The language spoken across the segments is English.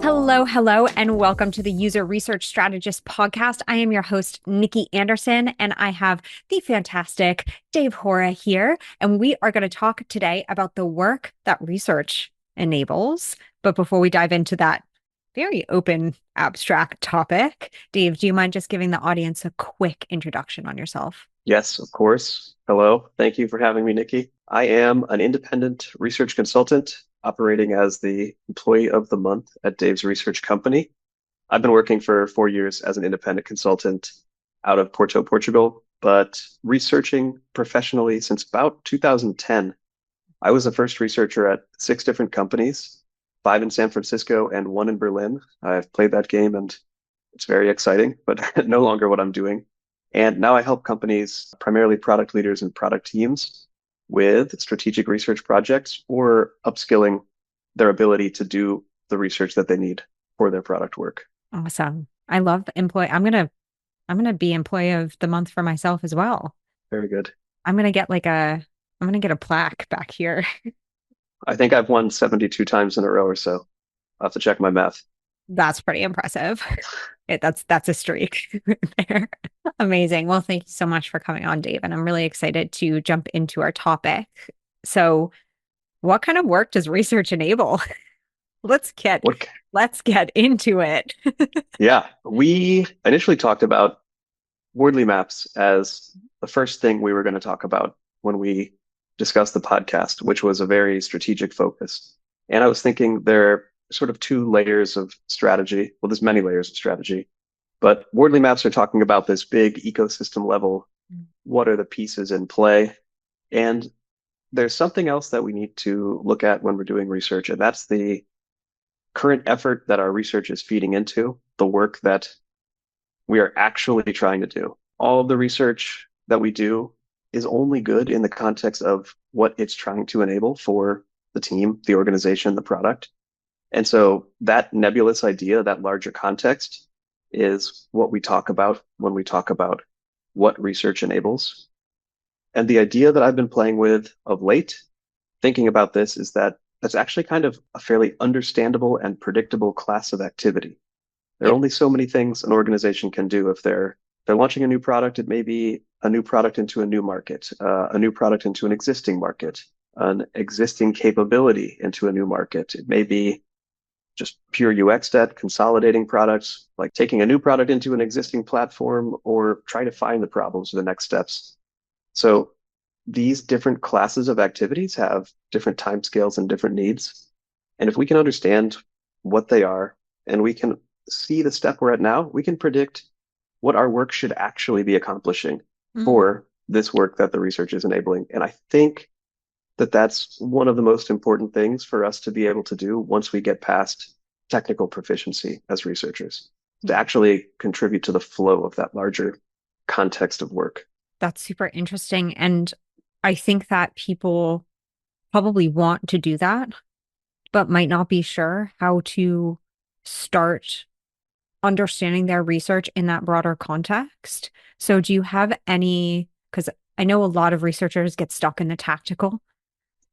Hello, hello, and welcome to the User Research Strategist podcast. I am your host, Nikki Anderson, and I have the fantastic Dave Hora here. And we are going to talk today about the work that research enables. But before we dive into that very open, abstract topic, Dave, do you mind just giving the audience a quick introduction on yourself? Yes, of course. Hello. Thank you for having me, Nikki. I am an independent research consultant operating as the employee of the month at Dave's Research Company. I've been working for 4 years as an independent consultant out of Porto, Portugal, but researching professionally since about 2010. I was the first researcher at 6 different companies, 5 in San Francisco and 1 in Berlin. I've played that game and it's very exciting, but no longer what I'm doing. And now I help companies, primarily product leaders and product teams, with strategic research projects or upskilling their ability to do the research that they need for their product work. Awesome. I love the employee. I'm gonna be employee of the month for myself as well. Very good. I'm gonna get like a I'm gonna get a plaque back here. I think I've won 72 times in a row or so. I'll have to check my math. That's pretty impressive. That's a streak right there. Amazing. Well, thank you so much for coming on, Dave. And I'm really excited to jump into our topic. So, what kind of work does research enable? Let's get What? let's get into it. Yeah, we initially talked about Wordly Maps as the first thing we were going to talk about when we discussed the podcast, which was a very strategic focus. And I was thinking there are sort of 2 layers of strategy. Well, there's many layers of strategy, but Wordly Maps are talking about this big ecosystem level. What are the pieces in play? And there's something else that we need to look at when we're doing research, and that's the current effort that our research is feeding into, the work that we are actually trying to do. All of the research that we do is only good in the context of what it's trying to enable for the team, the organization, the product. And so that nebulous idea, that larger context, is what we talk about when we talk about what research enables. And the idea that I've been playing with of late, thinking about this, is that that's actually kind of a fairly understandable and predictable class of activity. There are Yeah. only so many things an organization can do. If they're launching a new product, it may be a new product into a new market, a new product into an existing market, an existing capability into a new market. It may be just pure UX debt, consolidating products, like taking a new product into an existing platform, or trying to find the problems or the next steps. So these different classes of activities have different timescales and different needs. And if we can understand what they are and we can see the step we're at now, we can predict what our work should actually be accomplishing Mm. for this work that the research is enabling. And I think that that's one of the most important things for us to be able to do once we get past technical proficiency as researchers, to actually contribute to the flow of that larger context of work. That's super interesting. And I think that people probably want to do that, but might not be sure how to start understanding their research in that broader context. So, do you have any? Because I know a lot of researchers get stuck in the tactical,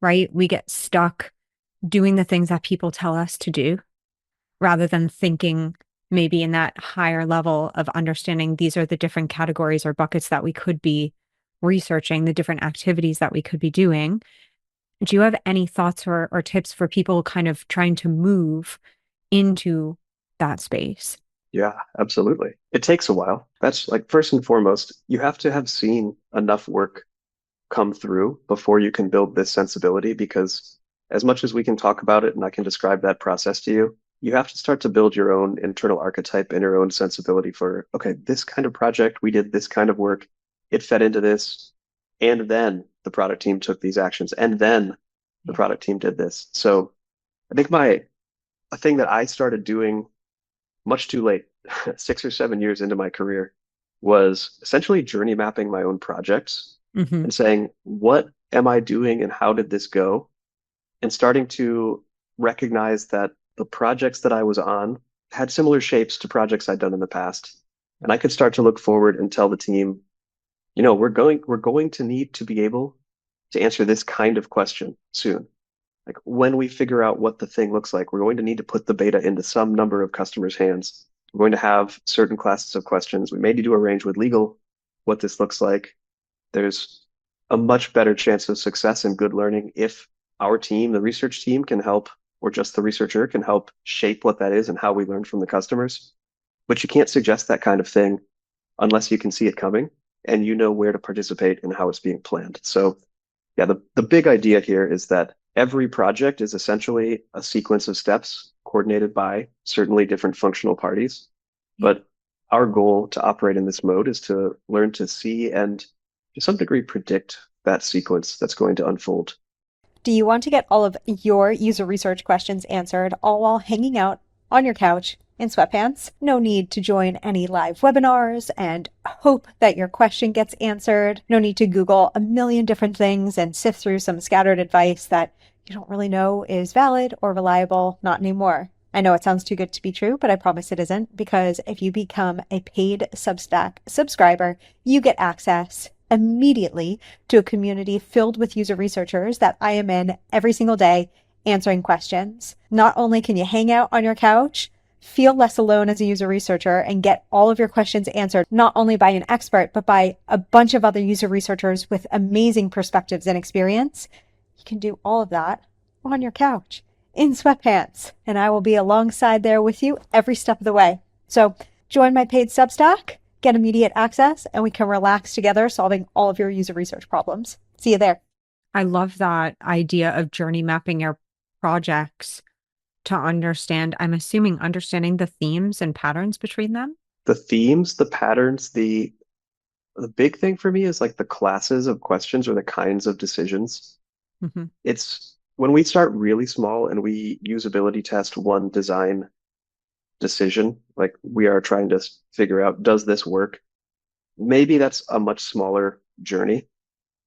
right? We get stuck doing the things that people tell us to do rather than thinking maybe in that higher level of understanding these are the different categories or buckets that we could be researching, the different activities that we could be doing. Do you have any thoughts or tips for people kind of trying to move into that space? Yeah, absolutely. It takes a while. That's like first and foremost, you have to have seen enough work come through before you can build this sensibility, because as much as we can talk about it and I can describe that process to you, you have to start to build your own internal archetype and your own sensibility for, okay, this kind of project, we did this kind of work, it fed into this, and then the product team took these actions, and then the Yeah. product team did this. So I think a thing that I started doing much too late, 6 or 7 years into my career, was essentially journey mapping my own projects Hmm. and saying, what am I doing and how did this go? And starting to recognize that the projects that I was on had similar shapes to projects I'd done in the past. And I could start to look forward and tell the team, we're going to need to be able to answer this kind of question soon. Like when we figure out what the thing looks like, we're going to need to put the beta into some number of customers' hands. We're going to have certain classes of questions. We may need to arrange with legal what this looks like. There's a much better chance of success and good learning if our team, the research team, can help, or just the researcher can help shape what that is and how we learn from the customers. But you can't suggest that kind of thing unless you can see it coming and you know where to participate and how it's being planned. So yeah, the big idea here is that every project is essentially a sequence of steps coordinated by certainly different functional parties. Yeah. But our goal to operate in this mode is to learn to see and to some degree predict that sequence that's going to unfold. Do you want to get all of your user research questions answered all while hanging out on your couch in sweatpants? No need to join any live webinars and hope that your question gets answered. No need to Google a million different things and sift through some scattered advice that you don't really know is valid or reliable. Not anymore. I know it sounds too good to be true, but I promise it isn't, because if you become a paid Substack subscriber, you get access immediately to a community filled with user researchers that I am in every single day answering questions. Not only can you hang out on your couch, feel less alone as a user researcher, and get all of your questions answered, not only by an expert, but by a bunch of other user researchers with amazing perspectives and experience, you can do all of that on your couch in sweatpants, and I will be alongside there with you every step of the way. So join my paid Substack, get immediate access, and we can relax together solving all of your user research problems. See you there. I love that idea of journey mapping your projects to understand, I'm assuming understanding the themes and patterns between them. The themes, the patterns, the big thing for me is like the classes of questions or the kinds of decisions. Hmm. It's when we start really small and we usability test one design decision, like we are trying to figure out, does this work? Maybe that's a much smaller journey.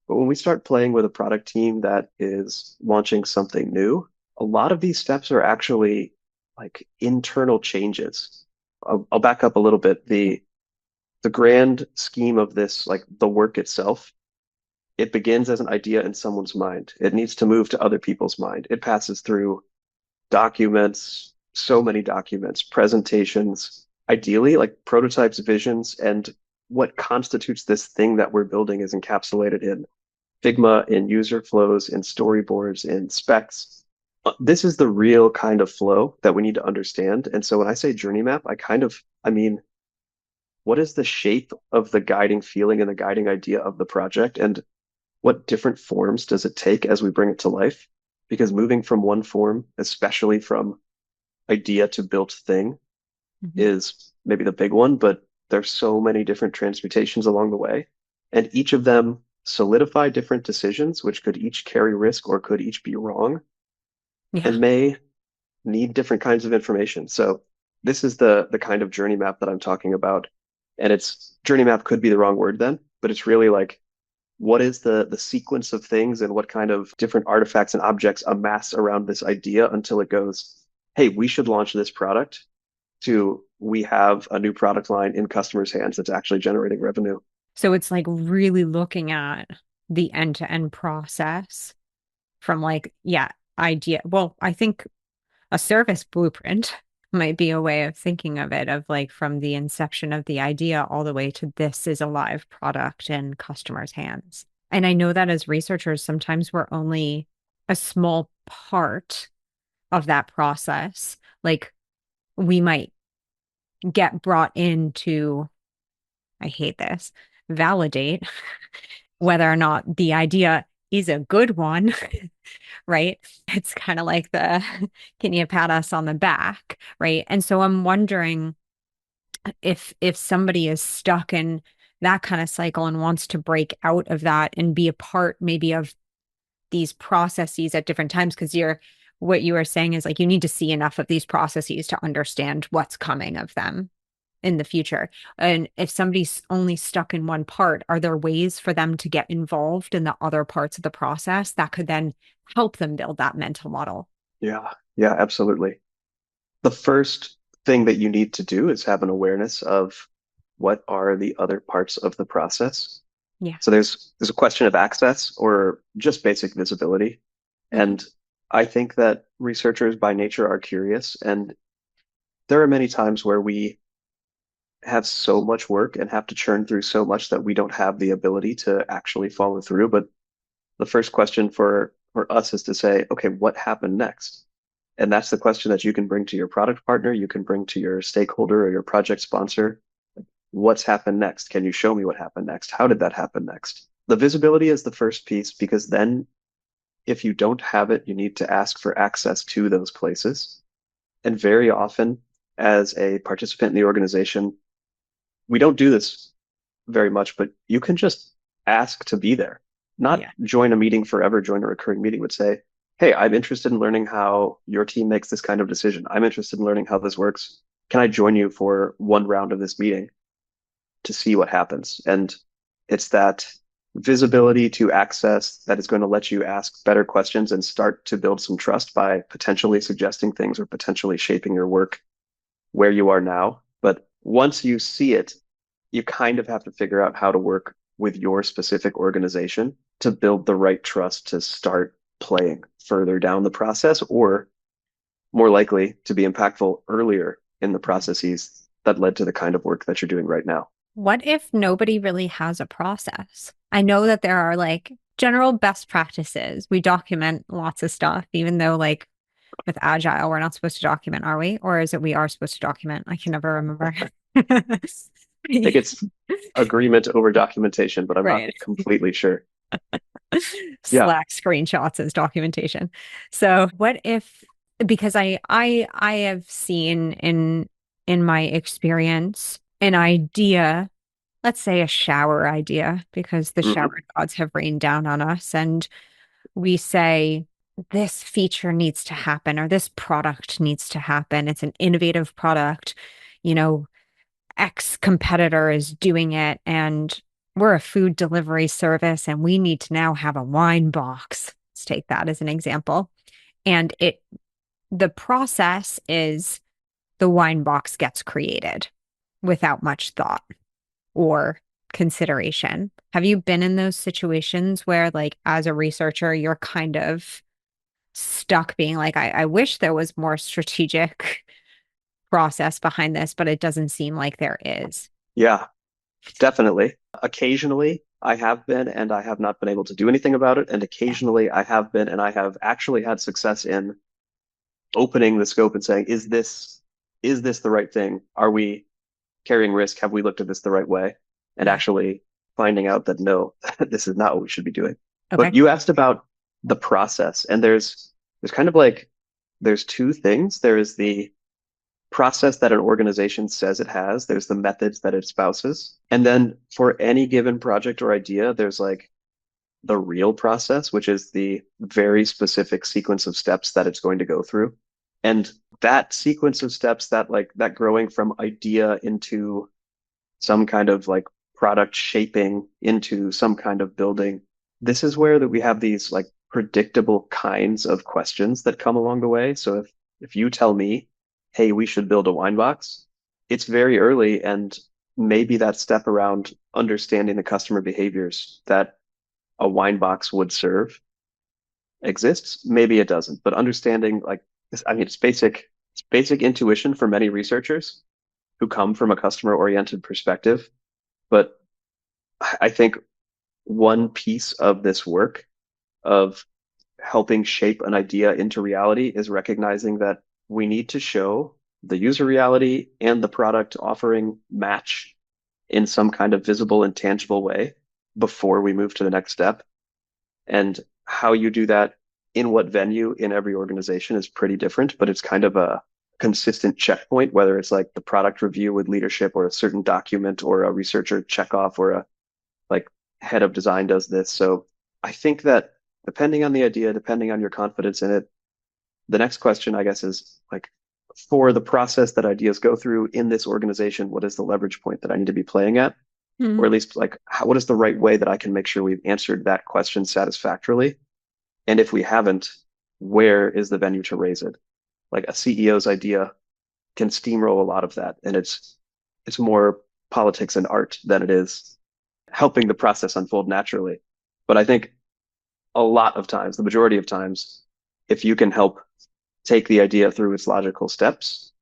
But when we start playing with a product team that is launching something new, a lot of these steps are actually like internal changes. I'll back up a little bit. The grand scheme of this, like the work itself, it begins as an idea in someone's mind. It needs to move to other people's mind. It passes through documents, so many documents, presentations, ideally like prototypes, visions, and what constitutes this thing that we're building is encapsulated in Figma, in user flows, in storyboards, in specs. This is the real kind of flow that we need to understand. And so when I say journey map, I mean, what is the shape of the guiding feeling and the guiding idea of the project? And what different forms does it take as we bring it to life? Because moving from one form, especially from idea to built thing, Hmm. is maybe the big one, but there's so many different transmutations along the way. And each of them solidify different decisions, which could each carry risk or could each be wrong Yeah. and may need different kinds of information. So this is the kind of journey map that I'm talking about. And it's journey map could be the wrong word then, but it's really like what is the sequence of things and what kind of different artifacts and objects amass around this idea until it goes, hey, we should launch this product to we have a new product line in customers' hands that's actually generating revenue. So it's like really looking at the end-to-end process from like, yeah, idea. Well, I think a service blueprint might be a way of thinking of it, of like from the inception of the idea all the way to this is a live product in customers' hands. And I know that as researchers, sometimes we're only a small part of that process. Like we might get brought in to, I hate this, validate whether or not the idea is a good one, right? It's kind of like the can you pat us on the back, right? And so I'm wondering if somebody is stuck in that kind of cycle and wants to break out of that and be a part maybe of these processes at different times, because you're what you are saying is like you need to see enough of these processes to understand what's coming of them in the future. And if somebody's only stuck in one part, are there ways for them to get involved in the other parts of the process that could then help them build that mental model? Yeah, yeah, absolutely. The first thing that you need to do is have an awareness of what are the other parts of the process. Yeah. So there's a question of access or just basic visibility. Hmm. And I think that researchers by nature are curious, and there are many times where we have so much work and have to churn through so much that we don't have the ability to actually follow through. But the first question for us is to say, okay, what happened next? And that's the question that you can bring to your product partner, you can bring to your stakeholder or your project sponsor. What's happened next? Can you show me what happened next? How did that happen next? The visibility is the first piece because then if you don't have it, you need to ask for access to those places. And very often, as a participant in the organization, we don't do this very much, but you can just ask to be there, not Yeah. join a meeting forever, join a recurring meeting, but say, hey, I'm interested in learning how your team makes this kind of decision. I'm interested in learning how this works. Can I join you for one round of this meeting to see what happens? And it's that visibility to access that is going to let you ask better questions and start to build some trust by potentially suggesting things or potentially shaping your work where you are now. But once you see it, you kind of have to figure out how to work with your specific organization to build the right trust to start playing further down the process, or more likely to be impactful earlier in the processes that led to the kind of work that you're doing right now. What if nobody really has a process? I know that there are like general best practices. We document lots of stuff, even though like with Agile, we're not supposed to document, are we? Or is it we are supposed to document? I can never remember. I think it's agreement over documentation, but I'm not Right. completely sure. Yeah. Slack screenshots as documentation. So what if, because I have seen in my experience an idea, let's say a shower idea, because the Hmm. shower gods have rained down on us, and we say this feature needs to happen or this product needs to happen. It's an innovative product, you know, X competitor is doing it, and we're a food delivery service and we need to now have a wine box. Let's take that as an example. And the process is the wine box gets created without much thought or consideration. Have you been in those situations where, like, as a researcher, you're kind of stuck being like, I wish there was more strategic process behind this, but it doesn't seem like there is. Yeah, definitely. Occasionally, I have been, and I have not been able to do anything about it. And occasionally, I have been, and I have actually had success in opening the scope and saying, is this the right thing? Are we carrying risk? Have we looked at this the right way? And Yeah. actually finding out that no, this is not what we should be doing. But Okay. you asked about the process, and there's kind of like there's two things. There is the process that an organization says it has, there's the methods that it espouses. And then for any given project or idea, there's like the real process, which is the very specific sequence of steps that it's going to go through. And that sequence of steps, that growing from idea into some kind of like product shaping into some kind of building, this is where that we have these like predictable kinds of questions that come along the way. So if you tell me, hey, we should build a wine box, it's very early, and maybe that step around understanding the customer behaviors that a wine box would serve exists. Maybe it doesn't, but understanding like this, I mean, it's basic intuition for many researchers who come from a customer oriented perspective. But I think one piece of this work of helping shape an idea into reality is recognizing that we need to show the user reality and the product offering match in some kind of visible and tangible way before we move to the next step. And how you do that in what venue in every organization is pretty different, but it's kind of a consistent checkpoint, whether it's like the product review with leadership or a certain document or a researcher checkoff or a like head of design does this. So I think that depending on the idea, depending on your confidence in it, the next question, I guess, is like for the process that ideas go through in this organization, what is the leverage point that I need to be playing at? Hmm. Or at least like what is the right way that I can make sure we've answered that question satisfactorily? And if we haven't, where is the venue to raise it? Like a CEO's idea can steamroll a lot of that, and it's more politics and art than it is helping the process unfold naturally. But I think a lot of times, the majority of times, if you can help take the idea through its logical steps,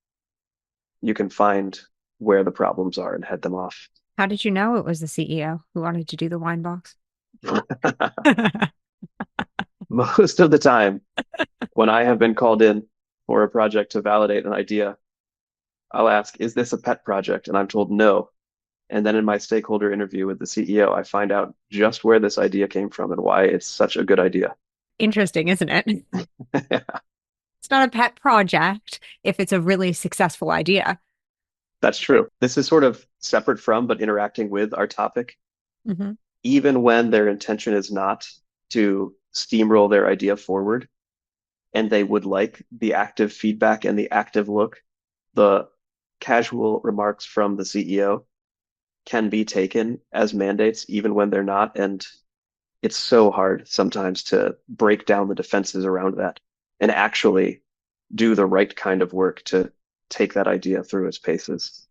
you can find where the problems are and head them off. How did you know it was the CEO who wanted to do the wine box? Most of the time, when I have been called in for a project to validate an idea, I'll ask, is this a pet project? And I'm told no. And then in my stakeholder interview with the CEO, I find out just where this idea came from and why it's such a good idea. Interesting, isn't it? It's not a pet project if it's a really successful idea. That's true. This is sort of separate from, but interacting with our topic. Hmm. Even when their intention is not to steamroll their idea forward, and they would like the active feedback and the active look, the casual remarks from the CEO can be taken as mandates, even when they're not. And it's so hard sometimes to break down the defenses around that and actually do the right kind of work to take that idea through its paces.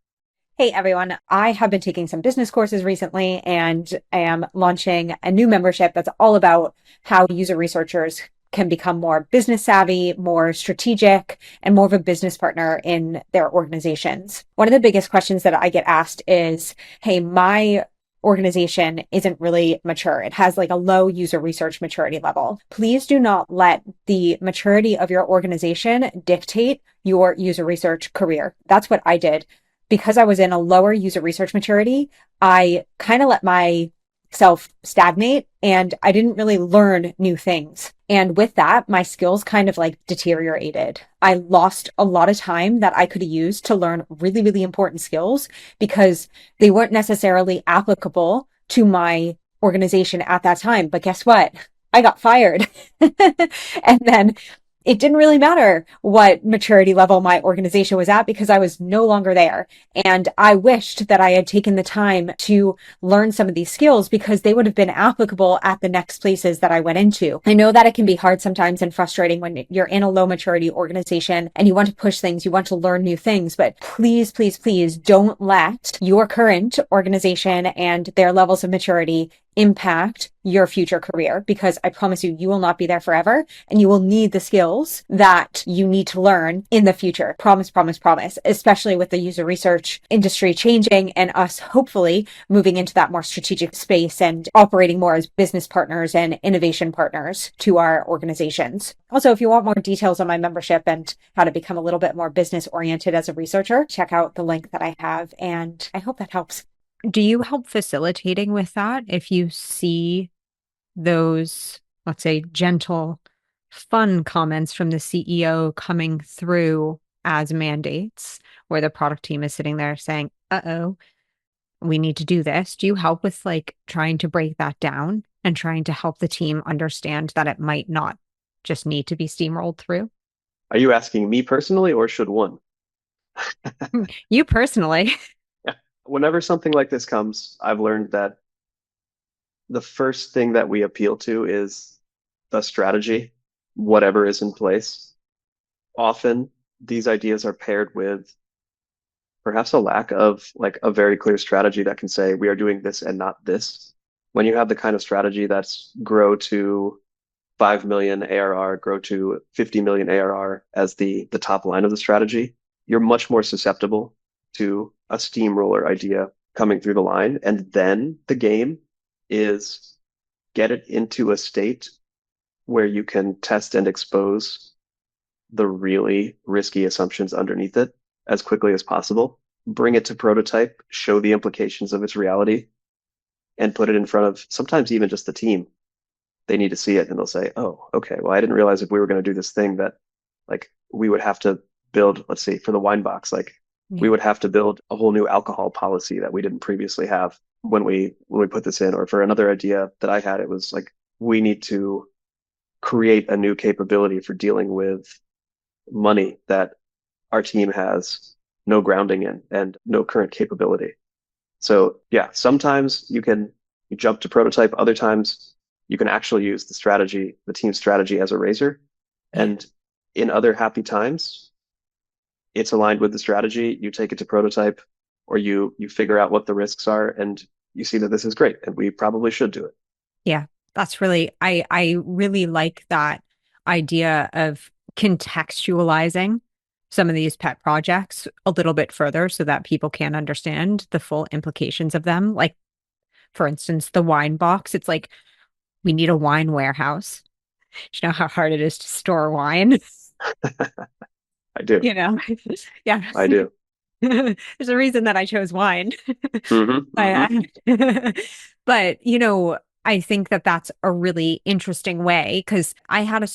Hey everyone, I have been taking some business courses recently and I am launching a new membership that's all about how user researchers can become more business savvy, more strategic, and more of a business partner in their organizations. One of the biggest questions that I get asked is, hey, my organization isn't really mature. It has like a low user research maturity level. Please do not let the maturity of your organization dictate your user research career. That's what I did. Because I was in a lower user research maturity, I kind of let myself stagnate and I didn't really learn new things. And with that, my skills kind of like deteriorated. I lost a lot of time that I could have used to learn really, really important skills because they weren't necessarily applicable to my organization at that time. But guess what? I got fired. And then it didn't really matter what maturity level my organization was at because I was no longer there. And I wished that I had taken the time to learn some of these skills because they would have been applicable at the next places that I went into. I know that it can be hard sometimes and frustrating when you're in a low maturity organization and you want to push things, you want to learn new things, but please, please, please don't let your current organization and their levels of maturity impact your future career because I promise you, you will not be there forever and you will need the skills that you need to learn in the future. Promise, promise, promise, especially with the user research industry changing and us hopefully moving into that more strategic space and operating more as business partners and innovation partners to our organizations. Also, if you want more details on my membership and how to become a little bit more business oriented as a researcher, check out the link that I have and I hope that helps. Do you help facilitating with that if you see those, let's say, gentle, fun comments from the CEO coming through as mandates, where the product team is sitting there saying, uh-oh, we need to do this? Do you help with like trying to break that down and trying to help the team understand that it might not just need to be steamrolled through? Are you asking me personally or should one? You personally. Yeah. Whenever something like this comes, I've learned that the first thing that we appeal to is the strategy, whatever is in place. Often these ideas are paired with perhaps a lack of like a very clear strategy that can say we are doing this and not this. When you have the kind of strategy that's grow to 5 million ARR, grow to 50 million ARR as the top line of the strategy, you're much more susceptible to a steamroller idea coming through the line. And then the game is get it into a state where you can test and expose the really risky assumptions underneath it as quickly as possible, bring it to prototype, show the implications of its reality, and put it in front of sometimes even just the team. They need to see it and they'll say, oh, okay, well, I didn't realize if we were going to do this thing that like we would have to build, let's see, for the wine box, like we would have to build a whole new alcohol policy that we didn't previously have when we put this in. Or for another idea that I had, it was like we need to create a new capability for dealing with money that our team has no grounding in and no current capability. So yeah, sometimes you jump to prototype, other times you can actually use the strategy, the team strategy as a razor. And in other happy times, it's aligned with the strategy. You take it to prototype or you figure out what the risks are and you see that this is great and we probably should do it. Yeah, that's really, I really like that idea of contextualizing some of these pet projects a little bit further so that people can understand the full implications of them. Like, for instance, the wine box. It's like, we need a wine warehouse. Do you know how hard it is to store wine? I do. You know, yeah. I do. There's a reason that I chose wine. Hmm. But I think that that's a really interesting way because I had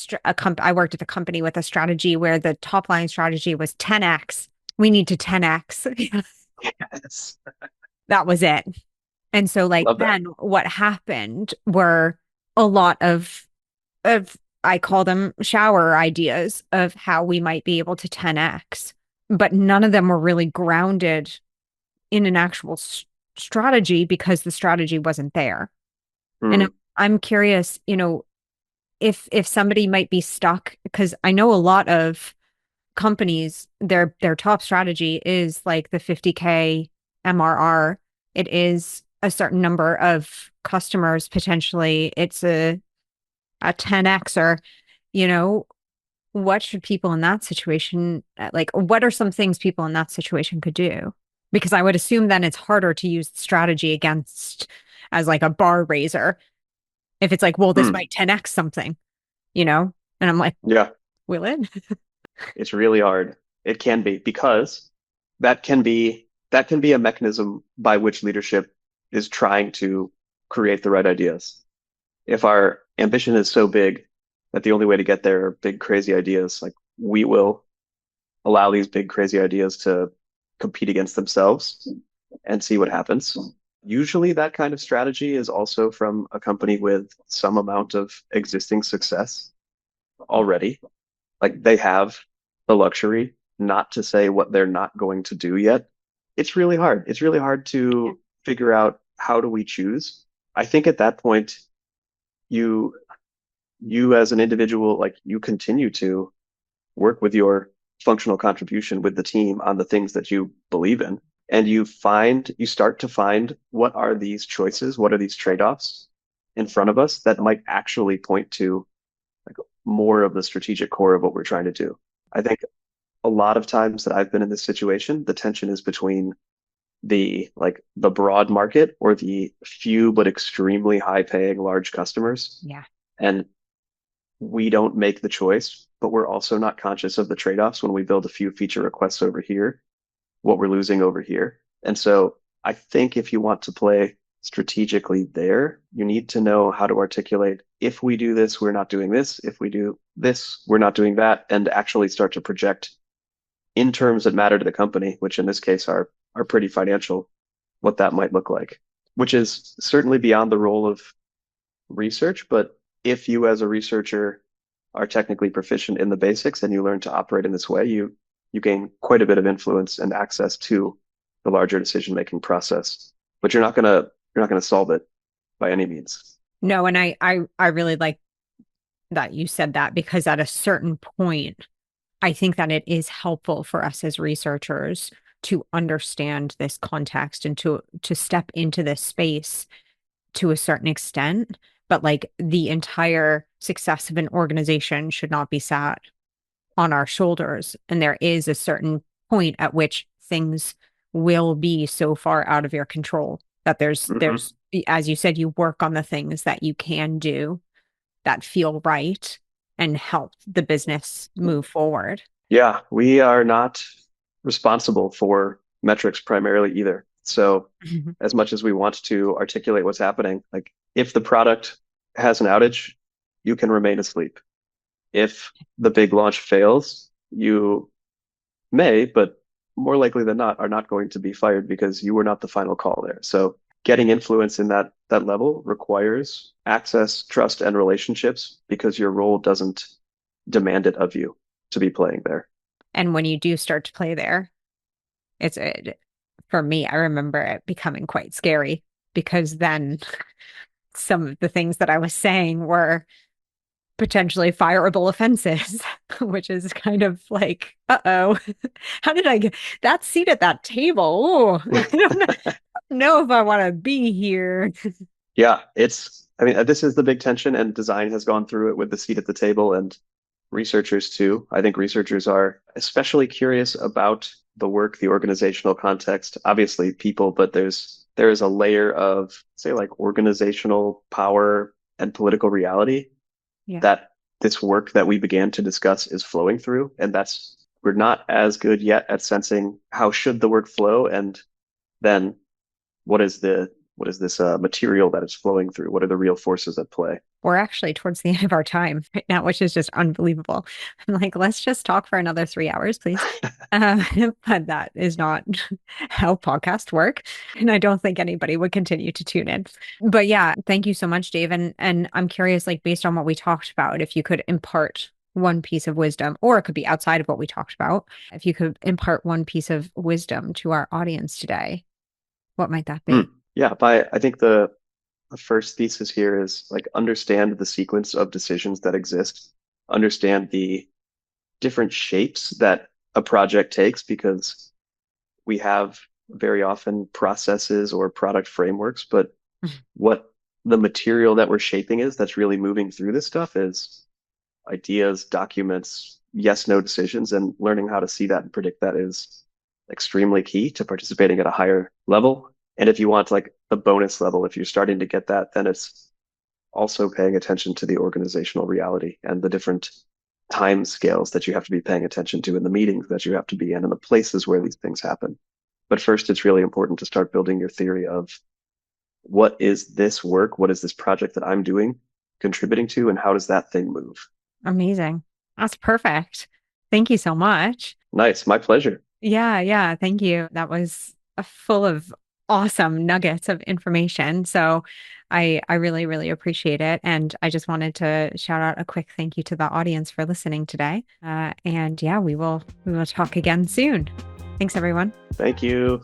I worked at a company with a strategy where the top line strategy was 10x. We need to 10x. Yes. That was it. And so like Love that. then what happened were a lot of I call them shower ideas of how we might be able to 10x, but none of them were really grounded in an actual strategy because the strategy wasn't there. And Mm. I'm curious, if somebody might be stuck because I know a lot of companies, their top strategy is like the 50K MRR. It is a certain number of customers potentially. It's a 10x or, you know, what should people in that situation like what are some things people in that situation could do? Because I would assume then it's harder to use strategy against as like a bar raiser if it's like, well, this Mm. might 10x something, And I'm like, Yeah, will it? it's really hard. It can be because that can be a mechanism by which leadership is trying to create the right ideas. If our ambition is so big that the only way to get there are big, crazy ideas, like we will allow these big, crazy ideas to compete against themselves and see what happens. Usually, that kind of strategy is also from a company with some amount of existing success already. Like they have the luxury not to say what they're not going to do yet. It's really hard. It's really hard to figure out how do we choose. I think at that point, you you as an individual, like you continue to work with your functional contribution with the team on the things that you believe in. And you start to find what are these choices, what are these trade-offs in front of us that might actually point to like more of the strategic core of what we're trying to do. I think a lot of times that I've been in this situation, the tension is between the broad market or the few but extremely high paying large customers. Yeah. And we don't make the choice, but we're also not conscious of the trade-offs when we build a few feature requests over here, what we're losing over here. And so I think if you want to play strategically there, you need to know how to articulate if we do this, we're not doing this. If we do this, we're not doing that, and actually start to project in terms that matter to the company, which in this case are pretty financial, what that might look like, which is certainly beyond the role of research. But if you as a researcher are technically proficient in the basics and you learn to operate in this way, you gain quite a bit of influence and access to the larger decision-making process. But you're not gonna solve it by any means. No, and I really like that you said that because at a certain point, I think that it is helpful for us as researchers to understand this context and to step into this space to a certain extent. But like the entire success of an organization should not be sat on our shoulders. And there is a certain point at which things will be so far out of your control that Hmm. as you said, you work on the things that you can do that feel right and help the business move forward. Yeah, we are not responsible for metrics primarily either. So as much as we want to articulate what's happening, like if the product has an outage, you can remain asleep. If the big launch fails, you may, but more likely than not, are not going to be fired because you were not the final call there. So getting influence in that level requires access, trust, and relationships because your role doesn't demand it of you to be playing there. And when you do start to play there, for me, I remember it becoming quite scary because then some of the things that I was saying were potentially fireable offenses, which is kind of like, uh-oh, how did I get that seat at that table? Oh, I don't know if I want to be here. Yeah, I mean, this is the big tension, and design has gone through it with the seat at the table. And researchers too. I think researchers are especially curious about the work, the organizational context, obviously people, but there is a layer of, say, like organizational power and political reality Yeah. that this work that we began to discuss is flowing through. And we're not as good yet at sensing how should the work flow, and then what is this material that it's flowing through? What are the real forces at play? We're actually towards the end of our time right now, which is just unbelievable. I'm like, let's just talk for another 3 hours, please. But that is not how podcasts work. And I don't think anybody would continue to tune in. But yeah, thank you so much, Dave. And I'm curious, like based on what we talked about, if you could impart one piece of wisdom, or it could be outside of what we talked about, if you could impart one piece of wisdom to our audience today, what might that be? Yeah, I think the first thesis here is like understand the sequence of decisions that exist, understand the different shapes that a project takes, because we have very often processes or product frameworks, but what the material that we're shaping is that's really moving through this stuff is ideas, documents, yes, no decisions, and learning how to see that and predict that is extremely key to participating at a higher level. And if you want like the bonus level, if you're starting to get that, then it's also paying attention to the organizational reality and the different time scales that you have to be paying attention to, in the meetings that you have to be in, and the places where these things happen. But first, it's really important to start building your theory of what is this work, what is this project that I'm doing contributing to, and how does that thing move? Amazing. That's perfect. Thank you so much. Nice, my pleasure. Yeah, thank you. That was full of awesome nuggets of information. So I really, really appreciate it. And I just wanted to shout out a quick thank you to the audience for listening today. And yeah, we will talk again soon. Thanks, everyone. Thank you.